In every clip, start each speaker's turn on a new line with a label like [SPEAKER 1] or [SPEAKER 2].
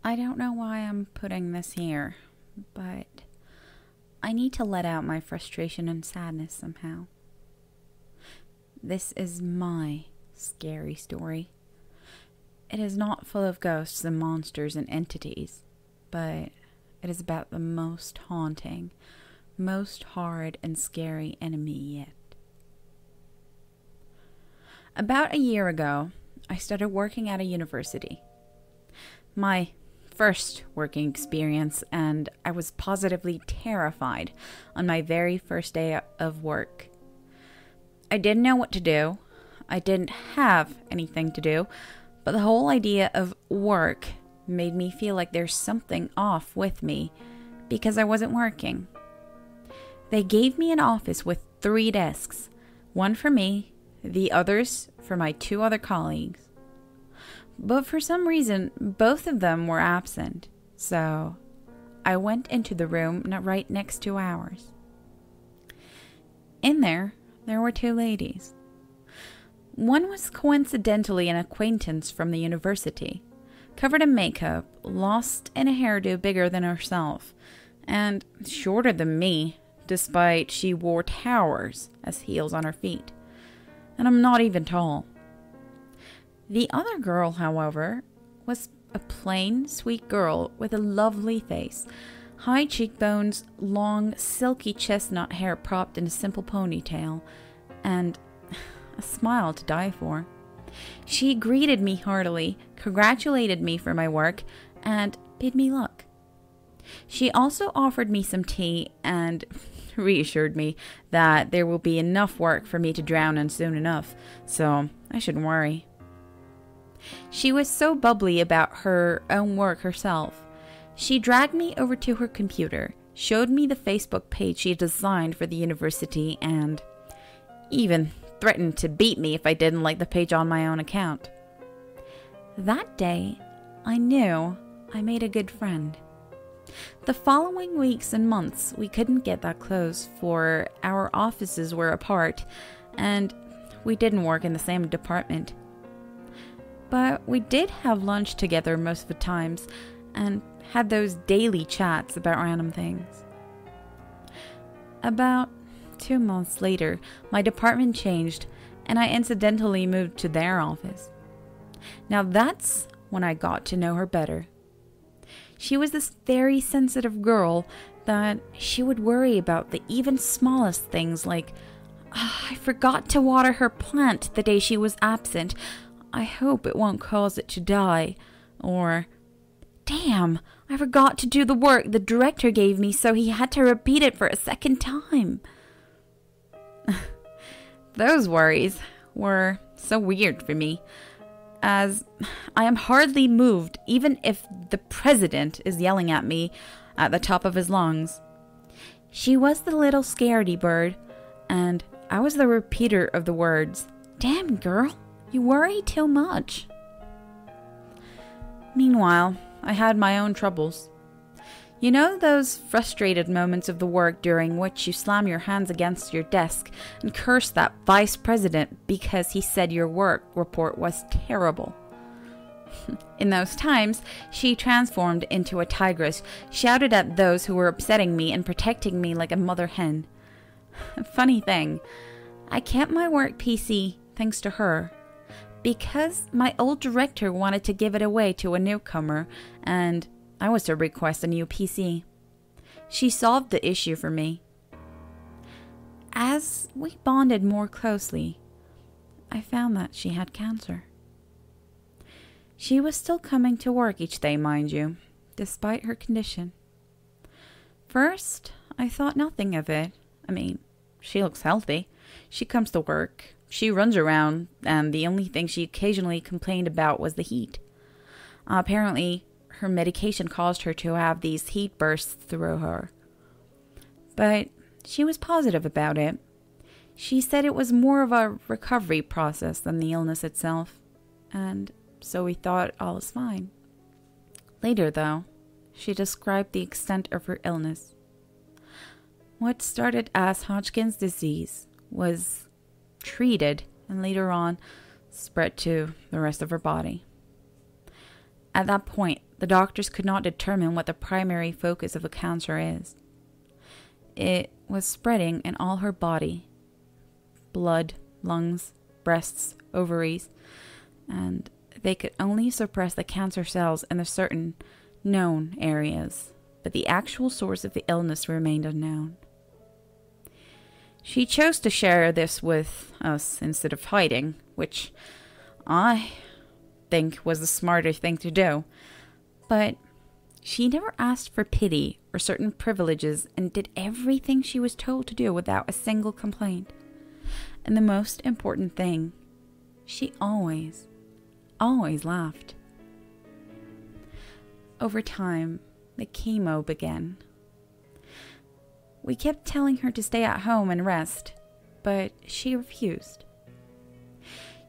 [SPEAKER 1] I don't know why I'm putting this here, but I need to let out my frustration and sadness somehow. This is my scary story. It is not full of ghosts and monsters and entities, but it is about the most haunting, most hard and scary enemy yet. About a year ago, I started working at a university. My first working experience, and I was positively terrified on my very first day of work. I didn't know what to do. I didn't have anything to do, but the whole idea of work made me feel like there's something off with me because I wasn't working. They gave me an office with 3 desks, one for me, the others for my 2 other colleagues. But for some reason, both of them were absent, so I went into the room right next to ours. In there were 2 ladies. One was coincidentally an acquaintance from the university, covered in makeup, lost in a hairdo bigger than herself, and shorter than me, despite she wore towers as heels on her feet. And I'm not even tall. The other girl, however, was a plain, sweet girl with a lovely face, high cheekbones, long, silky chestnut hair propped in a simple ponytail, and a smile to die for. She greeted me heartily, congratulated me for my work, and bid me luck. She also offered me some tea and reassured me that there will be enough work for me to drown in soon enough, so I shouldn't worry. She was so bubbly about her own work herself. She dragged me over to her computer, showed me the Facebook page she had designed for the university, and even threatened to beat me if I didn't like the page on my own account. That day, I knew I made a good friend. The following weeks and months, we couldn't get that close, for our offices were apart, and we didn't work in the same department. But we did have lunch together most of the times, and had those daily chats about random things. About 2 months later, my department changed, and I incidentally moved to their office. Now that's when I got to know her better. She was this very sensitive girl that she would worry about the even smallest things like, I forgot to water her plant the day she was absent. I hope it won't cause it to die. Or, damn, I forgot to do the work the director gave me, so he had to repeat it for a second time. Those worries were so weird for me, as I am hardly moved even if the president is yelling at me at the top of his lungs. She was the little scaredy bird, and I was the repeater of the words, "Damn, girl, you worry too much." Meanwhile, I had my own troubles. You know those frustrated moments of the work during which you slam your hands against your desk and curse that vice president because he said your work report was terrible? In those times, she transformed into a tigress, shouted at those who were upsetting me and protecting me like a mother hen. Funny thing, I kept my work PC thanks to her, because my old director wanted to give it away to a newcomer, and I was to request a new PC. She solved the issue for me. As we bonded more closely, I found that she had cancer. She was still coming to work each day, mind you, despite her condition. First, I thought nothing of it. I mean, she looks healthy. She comes to work. She runs around, and the only thing she occasionally complained about was the heat. Apparently, her medication caused her to have these heat bursts through her. But she was positive about it. She said it was more of a recovery process than the illness itself, and so we thought all was fine. Later, though, she described the extent of her illness. What started as Hodgkin's disease was treated and later on spread to the rest of her body. At that point, the doctors could not determine what the primary focus of the cancer is. It was spreading in all her body: blood, lungs, breasts, ovaries, and they could only suppress the cancer cells in the certain known areas, but the actual source of the illness remained unknown. She chose to share this with us instead of hiding, which I think was the smarter thing to do. But she never asked for pity or certain privileges and did everything she was told to do without a single complaint. And the most important thing, she always laughed. Over time, the chemo began. We kept telling her to stay at home and rest, but she refused.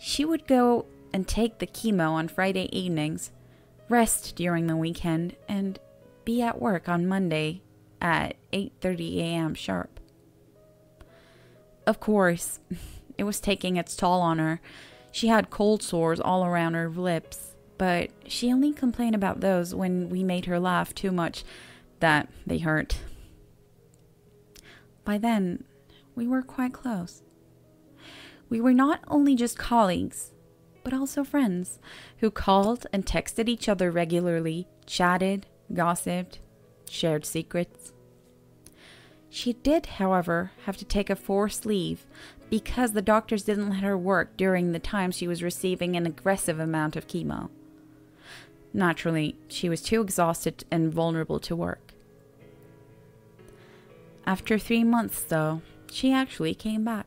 [SPEAKER 1] She would go and take the chemo on Friday evenings, rest during the weekend, and be at work on Monday at 8:30 a.m. sharp. Of course, it was taking its toll on her. She had cold sores all around her lips, but she only complained about those when we made her laugh too much that they hurt. By then, we were quite close. We were not only just colleagues, but also friends who called and texted each other regularly, chatted, gossiped, shared secrets. She did, however, have to take a forced leave because the doctors didn't let her work during the time she was receiving an aggressive amount of chemo. Naturally, she was too exhausted and vulnerable to work. After 3 months, though, she actually came back.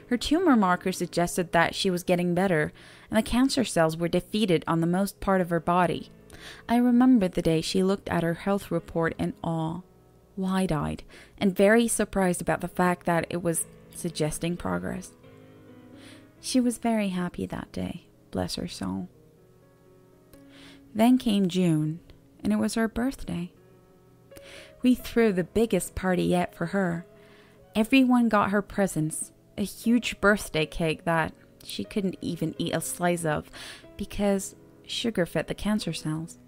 [SPEAKER 1] Her tumor marker suggested that she was getting better, and the cancer cells were defeated on the most part of her body. I remember the day she looked at her health report in awe, wide-eyed, and very surprised about the fact that it was suggesting progress. She was very happy that day, bless her soul. Then came June, and it was her birthday. We threw the biggest party yet for her. Everyone got her presents, a huge birthday cake that she couldn't even eat a slice of because sugar fed the cancer cells.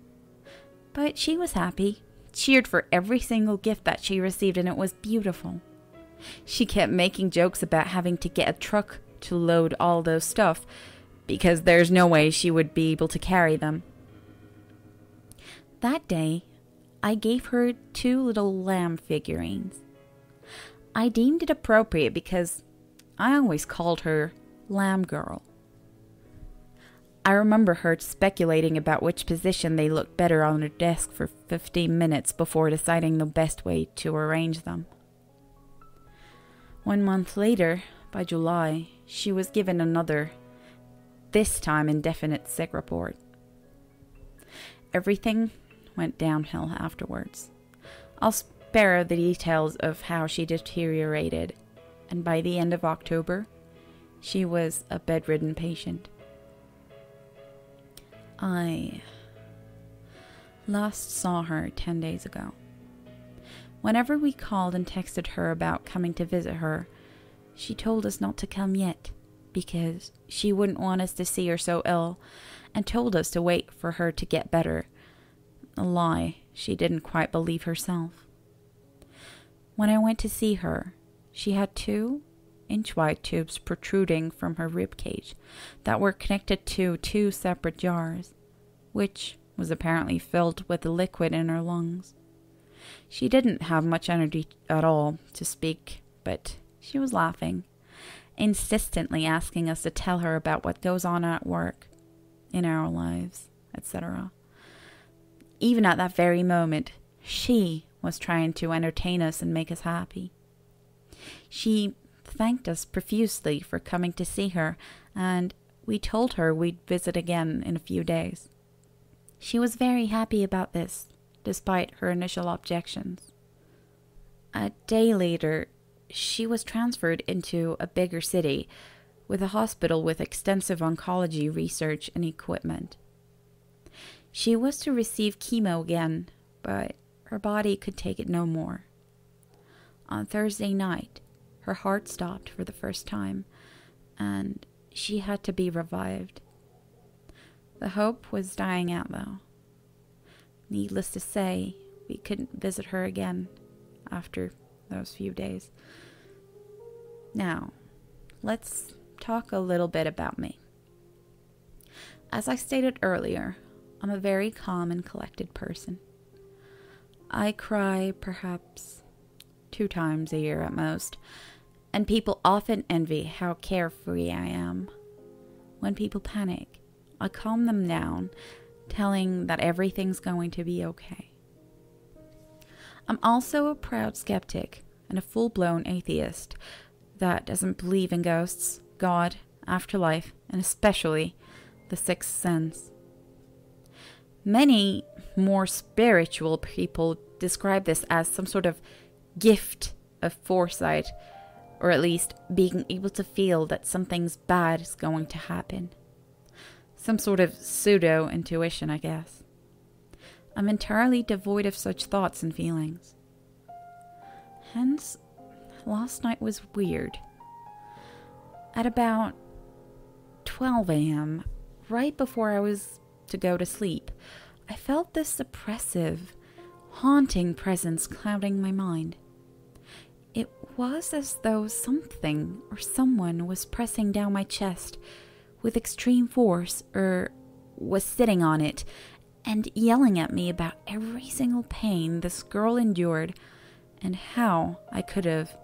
[SPEAKER 1] But she was happy, cheered for every single gift that she received, and it was beautiful. She kept making jokes about having to get a truck to load all those stuff because there's no way she would be able to carry them. That day, I gave her 2 little lamb figurines. I deemed it appropriate because I always called her Lamb Girl. I remember her speculating about which position they looked better on her desk for 15 minutes before deciding the best way to arrange them. 1 month later, by July, she was given another, this time indefinite sick report. Everything went downhill afterwards. I'll spare the details of how she deteriorated, and by the end of October, she was a bedridden patient. I last saw her 10 days ago. Whenever we called and texted her about coming to visit her, she told us not to come yet because she wouldn't want us to see her so ill, and told us to wait for her to get better. A lie she didn't quite believe herself. When I went to see her, she had 2 inch-wide tubes protruding from her rib cage that were connected to 2 separate jars, which was apparently filled with the liquid in her lungs. She didn't have much energy at all to speak, but she was laughing, insistently asking us to tell her about what goes on at work, in our lives, etc. Even at that very moment, she was trying to entertain us and make us happy. She thanked us profusely for coming to see her, and we told her we'd visit again in a few days. She was very happy about this, despite her initial objections. A day later, she was transferred into a bigger city with a hospital with extensive oncology research and equipment. She was to receive chemo again, but her body could take it no more. On Thursday night, her heart stopped for the first time, and she had to be revived. The hope was dying out, though. needless to say, we couldn't visit her again after those few days. Now, let's talk a little bit about me. As I stated earlier, I'm a very calm and collected person. I cry perhaps 2 times a year at most, and people often envy how carefree I am. When people panic, I calm them down, telling that everything's going to be okay. I'm also a proud skeptic and a full-blown atheist that doesn't believe in ghosts, God, afterlife, and especially the sixth sense. Many more spiritual people describe this as some sort of gift of foresight, or at least being able to feel that something's bad is going to happen. Some sort of pseudo-intuition, I guess. I'm entirely devoid of such thoughts and feelings. Hence, last night was weird. At about 12 a.m., right before I was to go to sleep, I felt this oppressive, haunting presence clouding my mind. It was as though something or someone was pressing down my chest with extreme force, or was sitting on it and yelling at me about every single pain this girl endured and how I could have,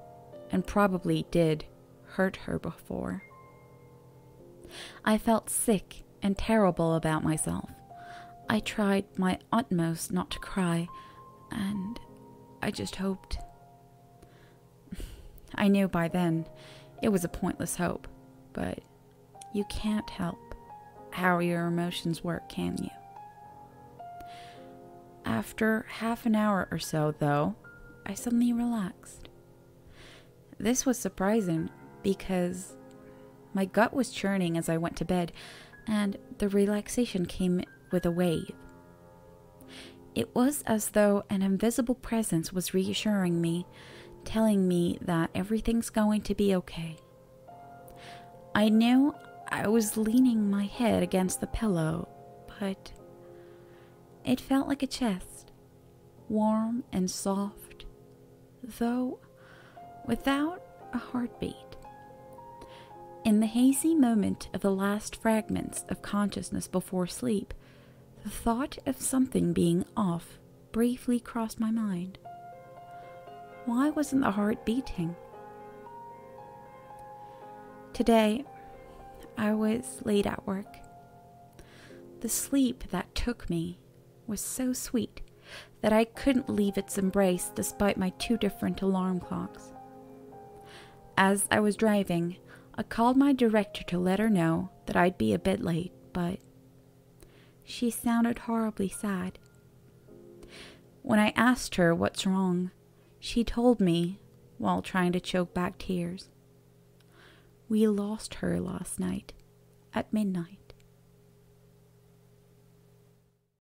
[SPEAKER 1] and probably did, hurt her before. I felt sick and terrible about myself. I tried my utmost not to cry, and I just hoped. I knew by then it was a pointless hope, but you can't help how your emotions work, can you? After half an hour or so, though, I suddenly relaxed. This was surprising because my gut was churning as I went to bed, and the relaxation came with a wave. It was as though an invisible presence was reassuring me, telling me that everything's going to be okay. I knew I was leaning my head against the pillow, but it felt like a chest, warm and soft, though without a heartbeat. In the hazy moment of the last fragments of consciousness before sleep, the thought of something being off briefly crossed my mind. Why wasn't the heart beating? Today, I was late at work. The sleep that took me was so sweet that I couldn't leave its embrace despite my 2 different alarm clocks. As I was driving, I called my director to let her know that I'd be a bit late, but she sounded horribly sad. When I asked her what's wrong, she told me, while trying to choke back tears, we lost her last night at midnight.